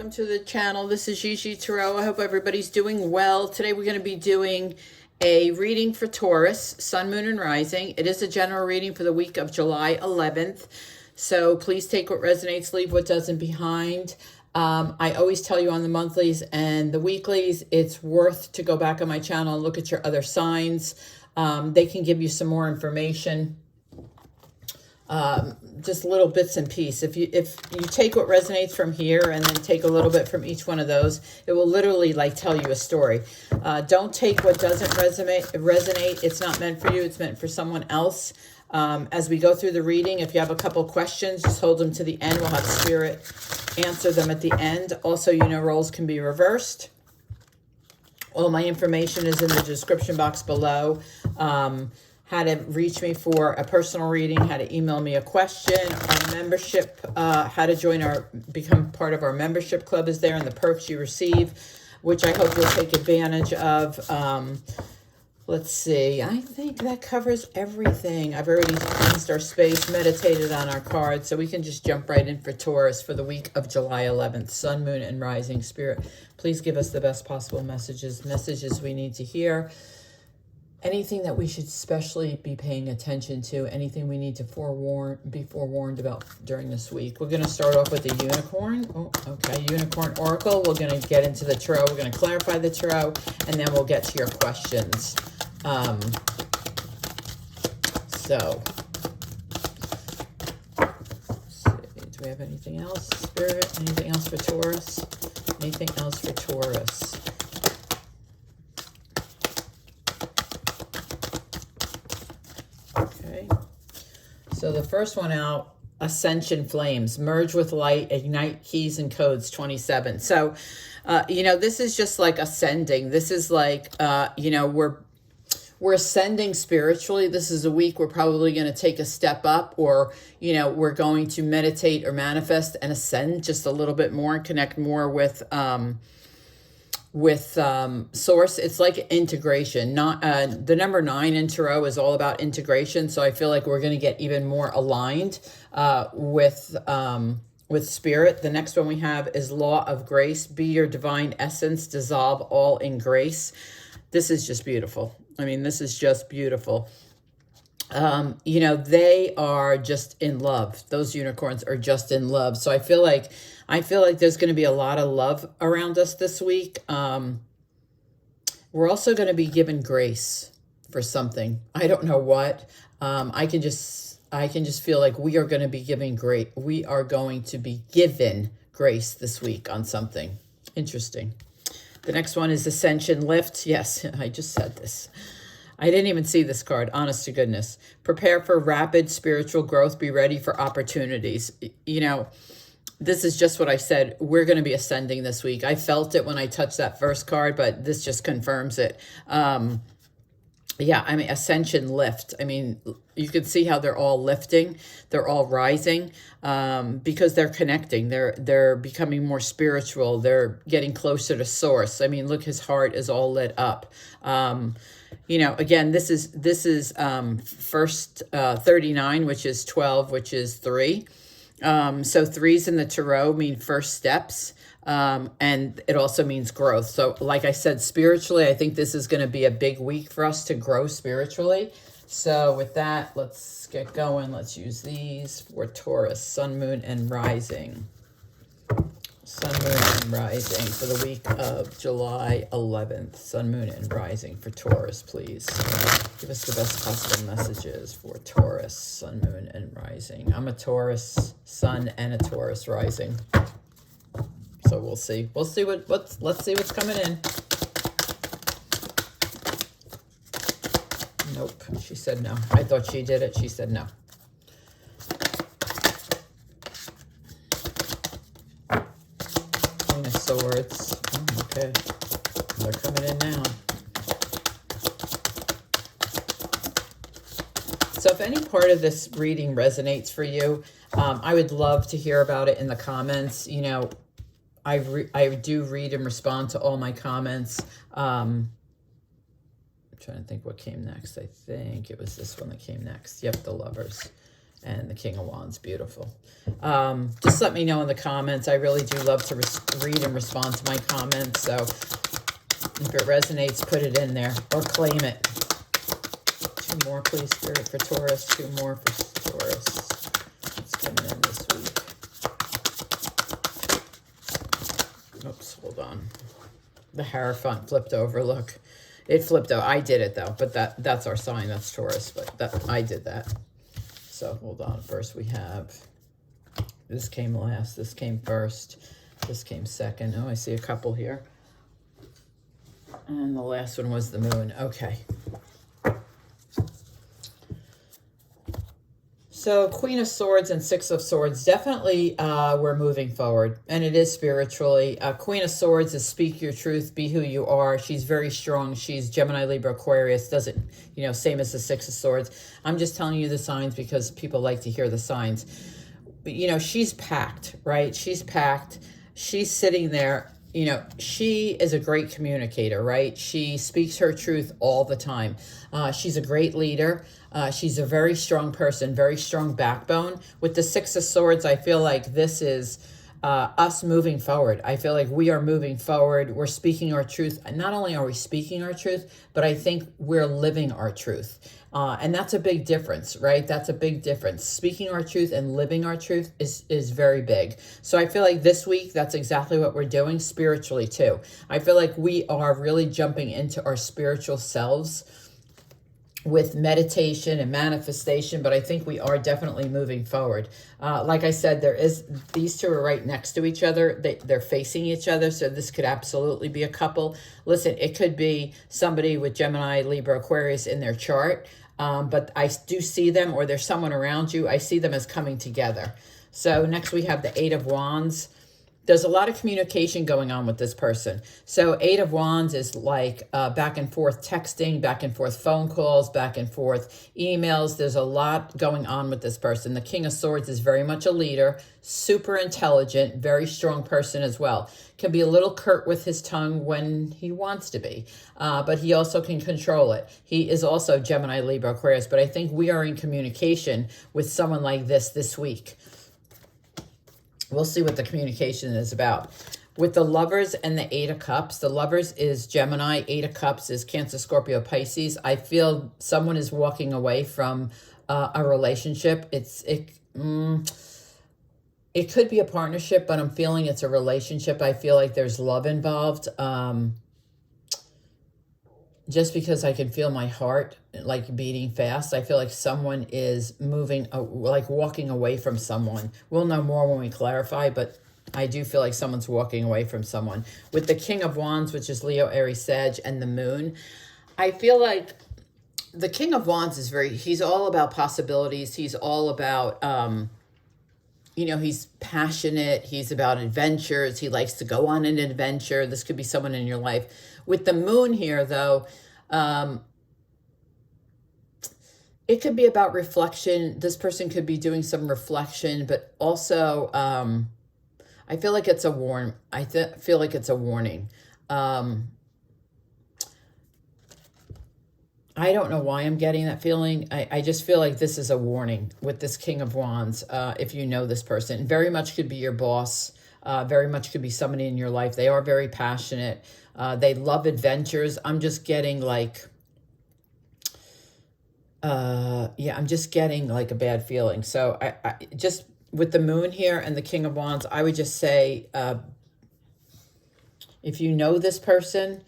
welcome to the channel. This is Gigitarot. I hope everybody's doing well. Today we're going to be doing a reading for Taurus, Sun, Moon, and Rising. It is a general reading for the week of July 11th. So please take what resonates, leave what doesn't behind. I always tell you on the monthlies and the weeklies, it's worth to go back on my channel and look at your other signs. They can give you some more information. Just little bits and pieces. If you take what resonates from here and then take a little bit from each one of those, it will literally like tell you a story. Don't take what doesn't resonate. It's not meant for you. It's meant for someone else. As we go through the reading, if you have a couple questions, just hold them to the end. We'll have Spirit answer them at the end. Also, you know, roles can be reversed. All my information is in the description box below. How to reach me for a personal reading, how to email me a question, our membership, how to become part of our membership club is there, and the perks you receive, which I hope you'll take advantage of. Let's see, I think that covers everything. I've already cleansed our space, meditated on our cards, so we can just jump right in for Taurus for the week of July 11th, Sun, Moon, and Rising. Spirit, please give us the best possible messages we need to hear. Anything that we should especially be paying attention to, anything we need to be forewarned about during this week. We're going to start off with the unicorn. Oh, okay, unicorn oracle. We're going to get into the tarot. We're going to clarify the tarot, and then we'll get to your questions. So, let's see. Do we have anything else, Spirit? Anything else for Taurus? Anything else for Taurus? So the first one out, Ascension Flames, merge with light, ignite keys and codes 27. So, you know, this is just like ascending. This is like, you know, we're ascending spiritually. This is a week we're probably going to take a step up, or, you know, we're going to meditate or manifest and ascend just a little bit more and connect more with source. It's like integration. Not the number 9 in tarot is all about integration, so I feel like we're going to get even more aligned with spirit. The next one we have is Law of Grace. Be your divine essence, dissolve all in grace. This is just beautiful. I mean, this is just beautiful. You know, they are just in love. Those unicorns are just in love. So I feel like there's going to be a lot of love around us this week. We're also going to be given grace for something. I don't know what. I can just feel like we are going to be we are going to be given grace this week on something. Interesting. The next one is Ascension Lift. Yes, I just said this. I didn't even see this card, honest to goodness. Prepare for rapid spiritual growth. Be ready for opportunities. You know, this is just what I said. We're going to be ascending this week. I felt it when I touched that first card, but this just confirms it. Yeah, I mean, Ascension Lift. I mean, you can see how they're all lifting. They're all rising because they're connecting. They're becoming more spiritual. They're getting closer to source. I mean, look, his heart is all lit up. You know, again, this is first 39, which is 12, which is 3. So 3s in the tarot mean first steps. And it also means growth. So like I said, spiritually, I think this is going to be a big week for us to grow spiritually. So with that, let's get going. Let's use these for Taurus, Sun, Moon, and Rising. Sun, Moon, and Rising for the week of July 11th. Sun, Moon, and Rising for Taurus, please. Give us the best possible messages for Taurus, Sun, Moon, and Rising. I'm a Taurus Sun and a Taurus Rising. So we'll see. Let's see what's coming in. Nope. She said no. I thought she did it. She said no. Queen of Swords. Oh, okay. They're coming in now. So if any part of this reading resonates for you, I would love to hear about it in the comments. You know, I do read and respond to all my comments. I'm trying to think what came next. I think it was this one that came next. Yep, the Lovers. And the King of Wands, beautiful. Just let me know in the comments. I really do love to read and respond to my comments. So if it resonates, put it in there or claim it. 2 more, please, Spirit, for Taurus. 2 more for Taurus. What's coming in this week? Oops, hold on. The Hierophant flipped over. Look, it flipped out. I did it, though, but that's our sign. That's Taurus, but I did that. So hold on. First we have, this came last, this came first, this came second. Oh, I see a couple here. And the last one was the moon. Okay. So Queen of Swords and 6 of Swords, definitely we're moving forward, and it is spiritually. Queen of Swords is speak your truth, be who you are. She's very strong. She's Gemini, Libra, Aquarius, doesn't, same as the 6 of Swords. I'm just telling you the signs because people like to hear the signs. But, she's packed, right? She's packed. She's sitting there. She is a great communicator, right? She speaks her truth all the time. She's a great leader. She's a very strong person, very strong backbone. With the 6 of Swords, I feel like this is us moving forward. I feel like we are moving forward. We're speaking our truth. Not only are we speaking our truth, but I think we're living our truth. And that's a big difference, right? That's a big difference. Speaking our truth and living our truth is very big. So I feel like this week, that's exactly what we're doing spiritually too. I feel like we are really jumping into our spiritual selves with meditation and manifestation, but I think we are definitely moving forward. Like I said, these two are right next to each other. They're facing each other, so this could absolutely be a couple. Listen, it could be somebody with Gemini, Libra, Aquarius in their chart, but I do see them, or there's someone around you. I see them as coming together. So next we have the 8 of Wands. There's a lot of communication going on with this person. So 8 of Wands is like back and forth texting, back and forth phone calls, back and forth emails. There's a lot going on with this person. The King of Swords is very much a leader, super intelligent, very strong person as well. Can be a little curt with his tongue when he wants to be, but he also can control it. He is also Gemini, Libra, Aquarius, but I think we are in communication with someone like this week. We'll see what the communication is about. With the Lovers and the 8 of Cups, the Lovers is Gemini, 8 of Cups is Cancer, Scorpio, Pisces. I feel someone is walking away from a relationship. It could be a partnership, but I'm feeling it's a relationship. I feel like there's love involved. Just because I can feel my heart like beating fast, I feel like someone is moving, like walking away from someone. We'll know more when we clarify, but I do feel like someone's walking away from someone. With the King of Wands, which is Leo, Aries, Sag, and the Moon, I feel like the King of Wands is he's all about possibilities. He's all about, he's passionate. He's about adventures. He likes to go on an adventure. This could be someone in your life. With the Moon here, though, it could be about reflection. This person could be doing some reflection, but also I feel like it's a warn. Feel like it's a warning. I don't know why I'm getting that feeling. I just feel like this is a warning with this King of Wands. If you know this person, very much could be your boss. Very much could be somebody in your life. They are very passionate. They love adventures. I'm just getting like, I'm just getting like a bad feeling. So I just, with the Moon here and the King of Wands, I would just say, if you know this person,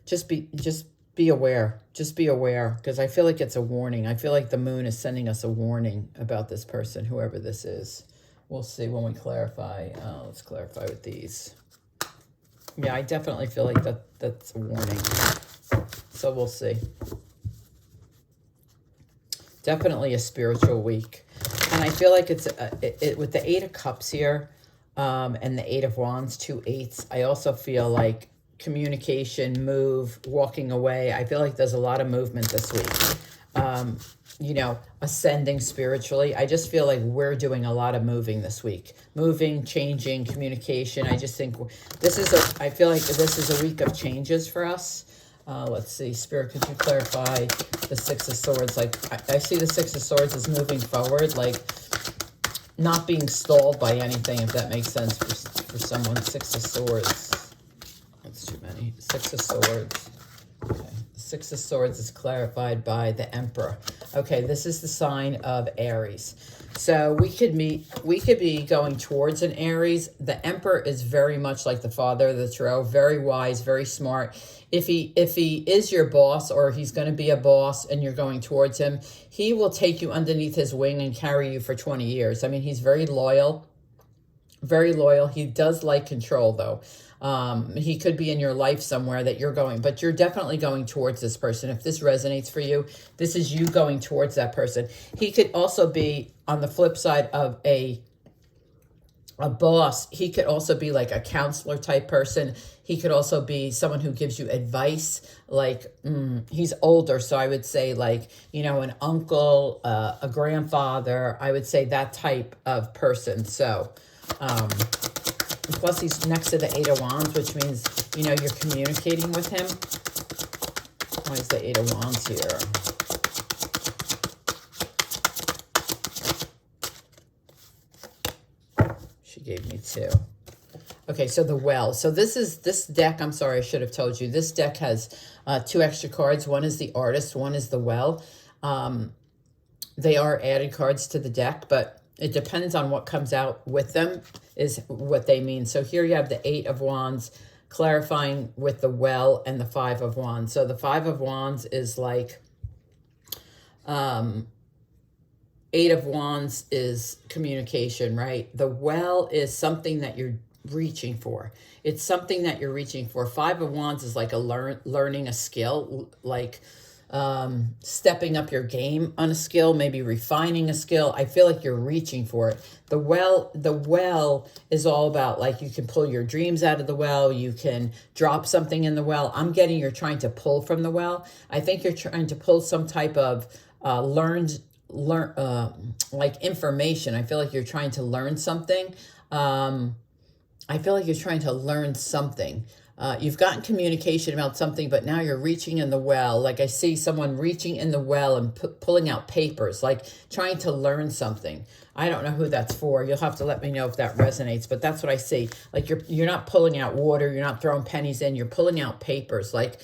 just be aware. Just be aware, because I feel like it's a warning. I feel like the Moon is sending us a warning about this person, whoever this is. We'll see when we clarify. Let's clarify with these. Yeah, I definitely feel like that's a warning. So we'll see. Definitely a spiritual week. And I feel like it's with the 8 of Cups here and the 8 of Wands, 2 8s, I also feel like communication, move, walking away. I feel like there's a lot of movement this week. Ascending spiritually. I just feel like we're doing a lot of moving this week. Moving, changing, communication. I just think I feel like this is a week of changes for us. Let's see, Spirit, could you clarify the Six of Swords? Like, I see the Six of Swords as moving forward, like not being stalled by anything, if that makes sense for someone. Six of Swords. That's too many. Six of Swords. Okay. The Six of Swords is clarified by the Emperor. Okay, this is the sign of Aries. So we could be going towards an Aries. The Emperor is very much like the father of the tarot, very wise, very smart. If he is your boss, or he's going to be a boss and you're going towards him, he will take you underneath his wing and carry you for 20 years. I mean, he's very loyal, very loyal. He does like control, though. He could be in your life somewhere that you're going, but you're definitely going towards this person. If this resonates for you, this is you going towards that person. He could also be on the flip side of a boss. He could also be like a counselor type person. He could also be someone who gives you advice. Like, he's older, so I would say, like, you know, an uncle, a grandfather. I would say that type of person. So, plus he's next to the Eight of Wands, which means, you know, you're communicating with him. Why is the Eight of Wands here? She gave me two. Okay, so the Well. So this deck, I'm sorry, I should have told you. This deck has two extra cards. One is the Artist, one is the Well. They are added cards to the deck, but it depends on what comes out with them is what they mean. So here you have the Eight of Wands clarifying with the Well and the Five of Wands. So the Five of Wands is like, Eight of Wands is communication, right? The Well is something that you're reaching for. It's something that you're reaching for. Five of Wands is like learning a skill, like stepping up your game on a skill, maybe refining a skill. I feel like you're reaching for it. The well is all about, like, you can pull your dreams out of the well. You can drop something in the well. I'm getting you're trying to pull from the well. I think you're trying to pull some type of like information. I feel like you're trying to learn something. I feel like you're trying to learn something. You've gotten communication about something, but now you're reaching in the well. Like, I see someone reaching in the well and pulling out papers, like trying to learn something. I don't know who that's for. You'll have to let me know if that resonates, but that's what I see. Like, you're not pulling out water. You're not throwing pennies in. You're pulling out papers. Like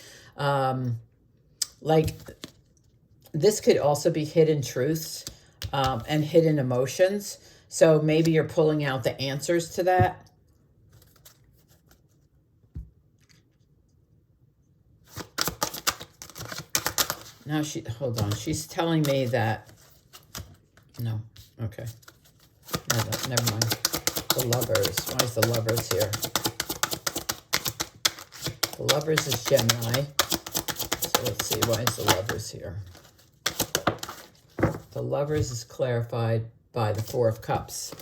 this could also be hidden truths and hidden emotions. So maybe you're pulling out the answers to that. Now hold on. She's telling me that, no, okay. No, never mind. The Lovers. Why is the Lovers here? The Lovers is Gemini. So let's see, why is the Lovers here? The Lovers is clarified by the Four of Cups.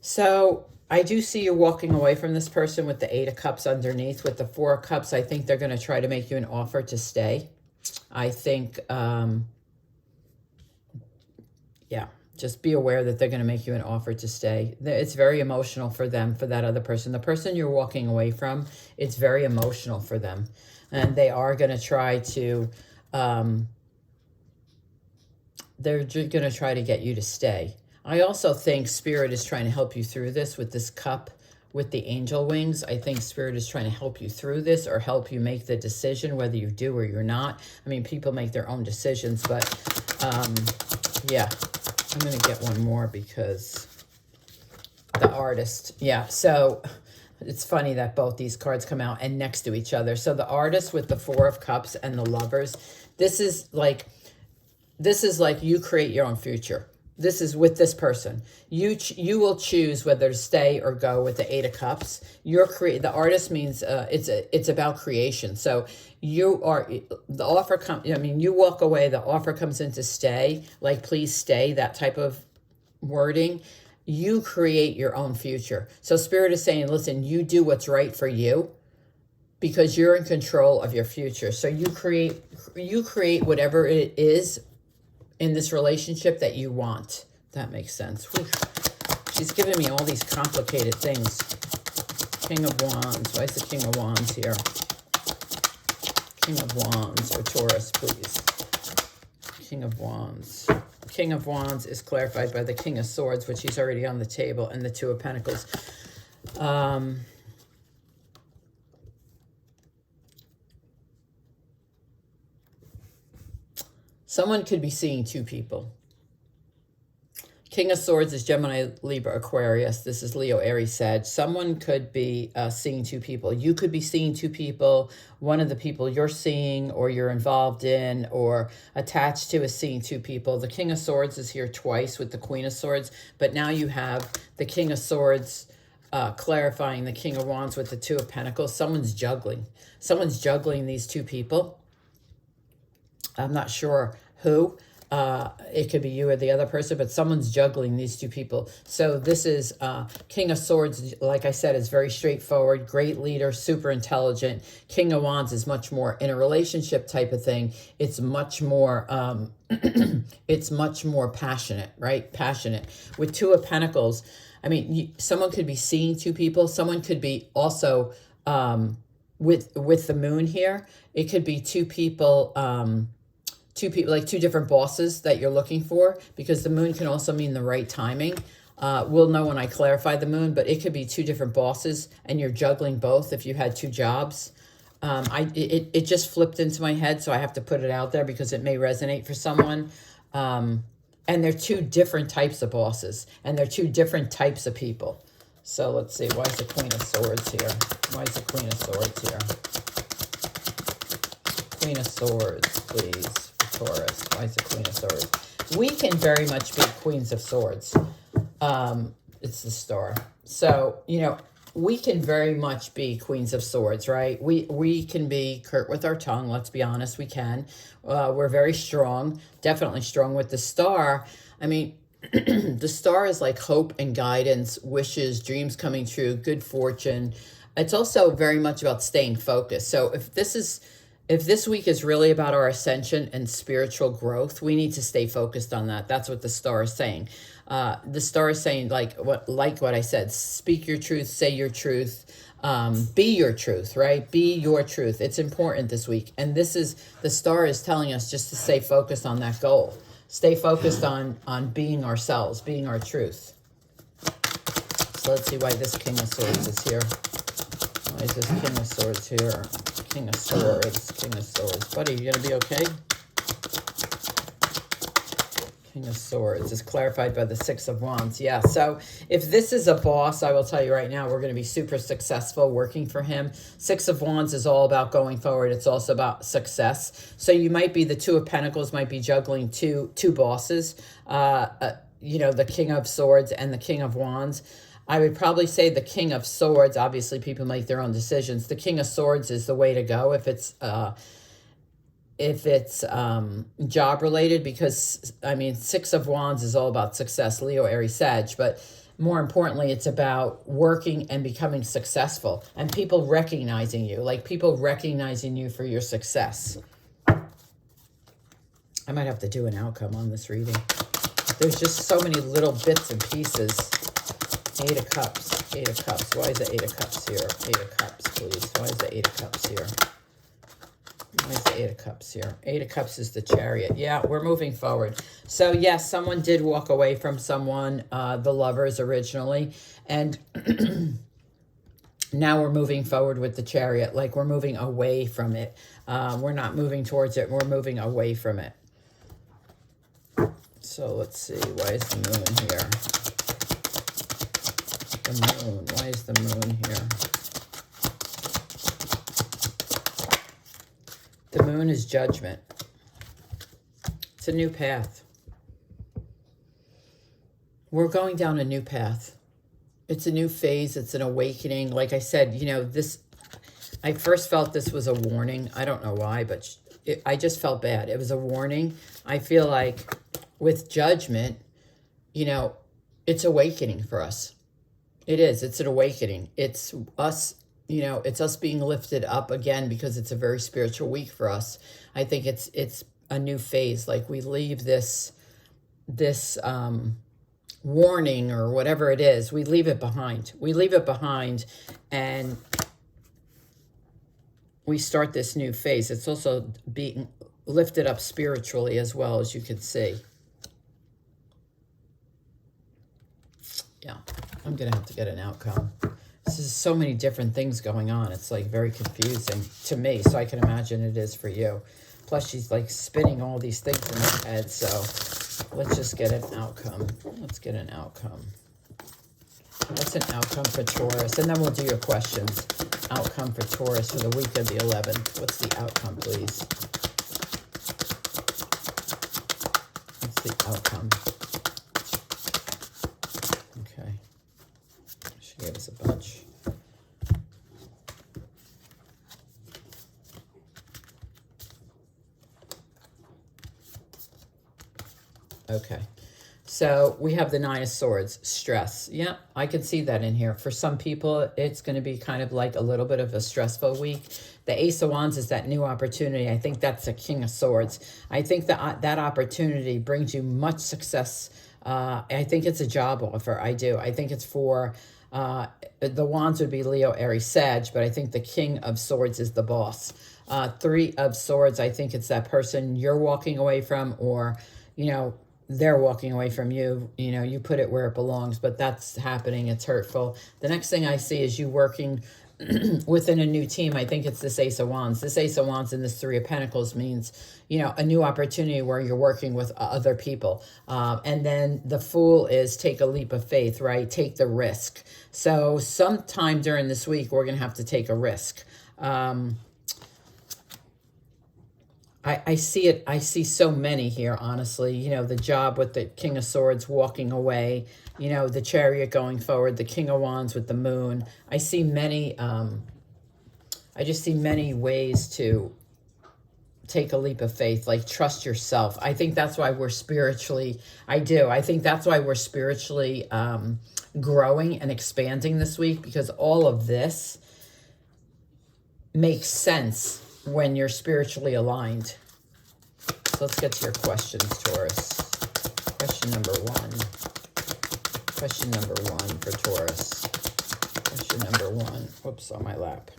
So I do see you walking away from this person with the Eight of Cups underneath. With the Four of Cups, I think they're going to try to make you an offer to stay. I think, yeah, just be aware that they're going to make you an offer to stay. It's very emotional for them, for that other person. The person you're walking away from, it's very emotional for them. And they are going to try to, they're going to try to get you to stay. I also think Spirit is trying to help you through this with this cup, with the angel wings. I think Spirit is trying to help you through this, or help you make the decision whether you do or you're not. I mean, people make their own decisions, but yeah, I'm going to get one more because the Artist. Yeah, so it's funny that both these cards come out and next to each other. So the Artist with the Four of Cups and the Lovers, this is like you create your own future. This is with this person. You will choose whether to stay or go with the Eight of Cups. The Artist means it's about creation. So you walk away, the offer comes in to stay, like, please stay, that type of wording. You create your own future. So Spirit is saying, listen, you do what's right for you, because you're in control of your future. So you create whatever it is in this relationship that you want. That makes sense. Whew. She's giving me all these complicated things. King of Wands. Why is the King of Wands here? King of Wands for Taurus, please. King of Wands. King of Wands is clarified by the King of Swords, which he's already on the table, and the Two of Pentacles. Someone could be seeing two people. King of Swords is Gemini, Libra, Aquarius. This is Leo, Aries, Sag. Someone could be seeing two people. You could be seeing two people. One of the people you're seeing or you're involved in or attached to is seeing two people. The King of Swords is here twice with the Queen of Swords, but now you have the King of Swords clarifying the King of Wands with the Two of Pentacles. Someone's juggling. Someone's juggling these two people. I'm not sure who. It could be you or the other person, but someone's juggling these two people. So this is King of Swords, like I said, is very straightforward, great leader, super intelligent. King of Wands is much more in a relationship type of thing. It's much more, it's much more passionate, right? Passionate. With Two of Pentacles, I mean, someone could be seeing two people. Someone could be also, with the moon here, it could be two people, like two different bosses that you're looking for, because the moon can also mean the right timing. We'll know when I clarify the moon, but it could be two different bosses and you're juggling both if you had two jobs. It just flipped into my head, so I have to put it out there because it may resonate for someone. And they're two different types of bosses and they're two different types of people. So let's see, why is the Queen of Swords here? Why is the Queen of Swords here? Queen of Swords, please. Taurus. Why is the Queen of Swords? We can very much be Queens of Swords. It's the star. So, you know, we can very much be Queens of Swords, right? We can be curt with our tongue. Let's be honest, we can. We're very strong, definitely strong with the star. I mean, the star is like hope and guidance, wishes, dreams coming true, good fortune. It's also very much about staying focused. So if this week is really about our ascension and spiritual growth, we need to stay focused on that. That's what the star is saying. The star is saying, like what I said, speak your truth, say your truth, be your truth, right? Be your truth. It's important this week. And the star is telling us just to stay focused on that goal. Stay focused on being ourselves, being our truth. So let's see why this King of Swords is here. Why is this King of Swords here? King of Swords, King of Swords. Buddy, you gonna be okay? King of Swords is clarified by the Six of Wands. Yeah, so if this is a boss, I will tell you right now, we're going to be super successful working for him. Six of Wands is all about going forward. It's also about success. So you might be, the Two of Pentacles might be juggling two bosses, you know, the King of Swords and the King of Wands. I would probably say the King of Swords, obviously people make their own decisions. The King of Swords is the way to go if it's job related, because I mean, Six of Wands is all about success, Leo, Aries, Sag, but more importantly, it's about working and becoming successful and people recognizing you, like people recognizing you for your success. I might have to do an outcome on this reading. There's just so many little bits and pieces. Eight of Cups, Eight of Cups. Why is the Eight of Cups here? Eight of Cups, please. Why is the Eight of Cups here? Why is the Eight of Cups here? Eight of Cups is the Chariot. Yeah, we're moving forward. So yes, someone did walk away from someone, the lovers originally, and now we're moving forward with the Chariot. Like we're moving away from it. We're not moving towards it. We're moving away from it. So let's see. Why is the Moon here? The Moon. Why is the Moon here? The Moon is judgment. It's a new path. We're going down a new path. It's a new phase. It's an awakening. Like I said, you know, I first felt this was a warning. I don't know why, but I just felt bad. It was a warning. I feel like with judgment, you know, it's awakening for us. It is. It's an awakening. It's us, you know, it's us being lifted up again because it's a very spiritual week for us. I think it's a new phase. Like we leave this warning or whatever it is, we leave it behind. We leave it behind, and we start this new phase. It's also being lifted up spiritually as well, as you can see. Yeah, I'm going to have to get an outcome. This is so many different things going on. It's like very confusing to me, so I can imagine it is for you. Plus, she's like spinning all these things in her head, so let's just get an outcome. Let's get an outcome. What's an outcome for Taurus? And then we'll do your questions. Outcome for Taurus for the week of the 11th. What's the outcome, please? What's the outcome? Okay. She gave us a bunch. Okay. So we have the Nine of Swords, stress. Yeah, I can see that in here. For some people, it's going to be kind of like a little bit of a stressful week. The Ace of Wands is that new opportunity. I think that's a King of Swords. I think that that opportunity brings you much success. I think it's a job offer. I do. I think it's for, the Wands would be Leo, Aries, Sag, but I think the King of Swords is the boss. Three of Swords, I think it's that person you're walking away from, or, you know, they're walking away from you. You know, you put it where it belongs, but that's happening. It's hurtful. The next thing I see is you working within a new team. I think it's this Ace of Wands. This Ace of Wands and this Three of Pentacles means, you know, a new opportunity where you're working with other people. And then the Fool is take a leap of faith, right? Take the risk. So sometime during this week, we're going to have to take a risk. I see it. I see so many here, honestly. You know, the job with the King of Swords walking away, you know, the Chariot going forward, the King of Wands with the Moon. I see many, I just see many ways to take a leap of faith, like trust yourself. I think that's why we're spiritually, I think that's why we're spiritually growing and expanding this week, because all of this makes sense when you're spiritually aligned. So let's get to your questions, Taurus. Question number one. Question number one for Taurus. Question number one. Whoops, on my lap.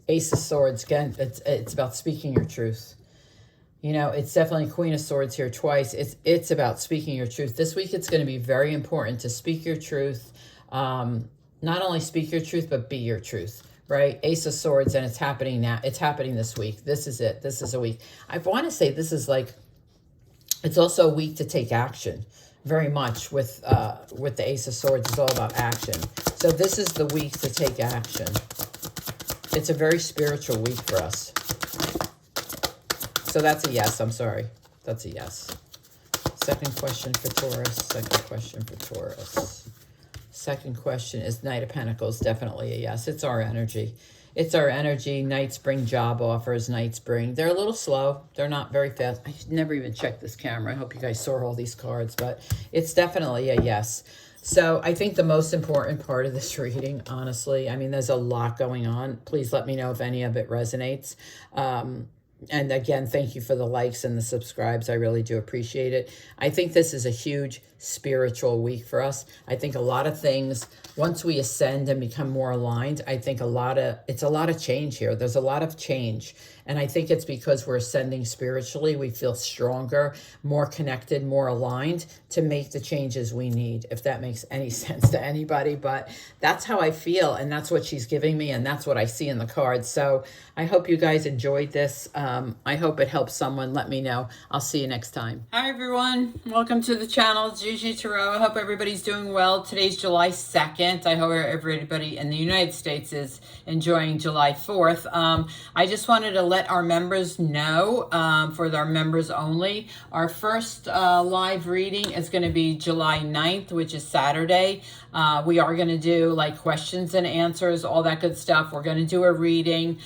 Ace of Swords. Again, it's about speaking your truth. You know, it's definitely Queen of Swords here twice. It's about speaking your truth. This week, it's going to be very important to speak your truth. Not only speak your truth, but be your truth. Right? Ace of Swords, and it's happening now. It's happening this week. This is it. This is a week. I want to say this is like, it's also a week to take action. Very much with the Ace of Swords. It's all about action. So this is the week to take action. It's a very spiritual week for us. So that's a yes. I'm sorry. That's a yes. Second question for Taurus. Second question for Taurus. Second question is Knight of Pentacles. Definitely a yes. It's our energy. It's our energy. Knights bring job offers. Knights bring... They're a little slow. They're not very fast. I should never even check this camera. I hope you guys saw all these cards, but it's definitely a yes. So I think the most important part of this reading, honestly, I mean, there's a lot going on. Please let me know if any of it resonates. And again, thank you for the likes and the subscribes. I really do appreciate it. I think this is a huge spiritual week for us. I think a lot of things, once we ascend and become more aligned, I think it's a lot of change here. There's a lot of change. And I think it's because we're ascending spiritually. We feel stronger, more connected, more aligned to make the changes we need, if that makes any sense to anybody. But that's how I feel, and that's what she's giving me, and that's what I see in the cards. So I hope you guys enjoyed this. I hope it helps someone. Let me know. I'll see you next time. Hi, everyone. Welcome to the channel, Gigitarot. I hope everybody's doing well. Today's July 2nd. I hope everybody in the United States is enjoying July 4th. I just wanted to let our members know, for our members only, our first live reading is going to be July 9th, which is Saturday. We are going to do like questions and answers, all that good stuff. We're going to do a reading.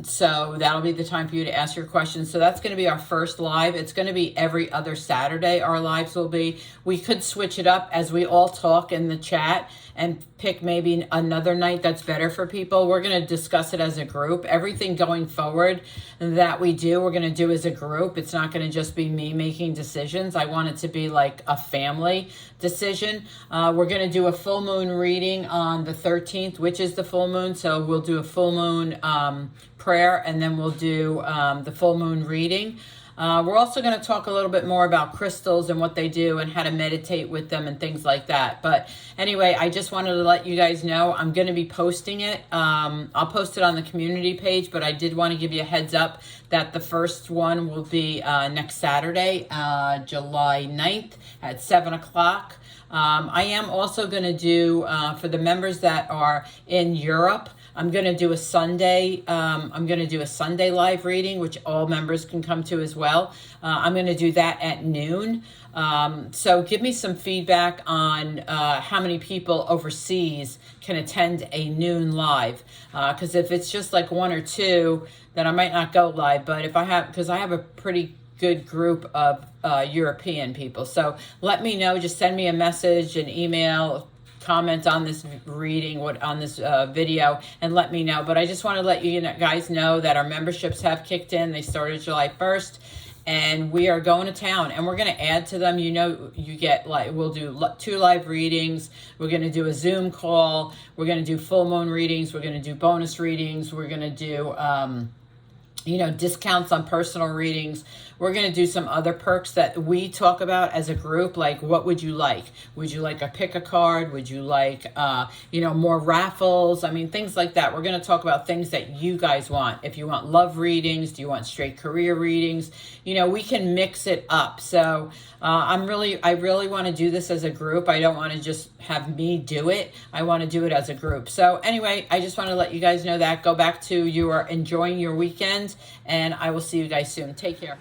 So that'll be the time time for you to ask your questions. So that's going to be our first live. It's going to be every other Saturday. Our lives will be. We could switch it up as we all talk in the chat and pick maybe another night that's better for people. We're going to discuss it as a group. Everything going forward that we do, we're going to do as a group. It's not going to just be me making decisions. I want it to be like a family decision. We're going to do a full moon reading on the 13th, which is the full moon. So we'll do a full moon prayer, and then we'll do the full moon reading. We're also going to talk a little bit more about crystals and what they do and how to meditate with them and things like that. But anyway, I just wanted to let you guys know I'm going to be posting it. I'll post it on the community page, but I did want to give you a heads up that the first one will be next Saturday, July 9th at 7 o'clock. I am also going to do, for the members that are in Europe, I'm going to do a Sunday. I'm going to do a Sunday live reading, which all members can come to as well. I'm going to do that at noon. So give me some feedback on how many people overseas can attend a noon live. Because if it's just like one or two, then I might not go live. But if I have, because I have a pretty good group of European people. So let me know. Just send me a message, an email, comment on this reading, on this video, and let me know. But I just want to let you guys know that our memberships have kicked in. They started July 1st, and we are going to town, and we're going to add to them. You know, you get like, we'll do 2 live readings. We're going to do a Zoom call. We're going to do full moon readings. We're going to do bonus readings. We're going to do discounts on personal readings. We're going to do some other perks that we talk about as a group, like what would you like? Would you like a pick a card? Would you like, more raffles? I mean, things like that. We're going to talk about things that you guys want. If you want love readings, do you want straight career readings? We can mix it up. So I really want to do this as a group. I don't want to just have me do it. I want to do it as a group. So anyway, I just want to let you guys know that. Go back to enjoying your weekend, and I will see you guys soon. Take care.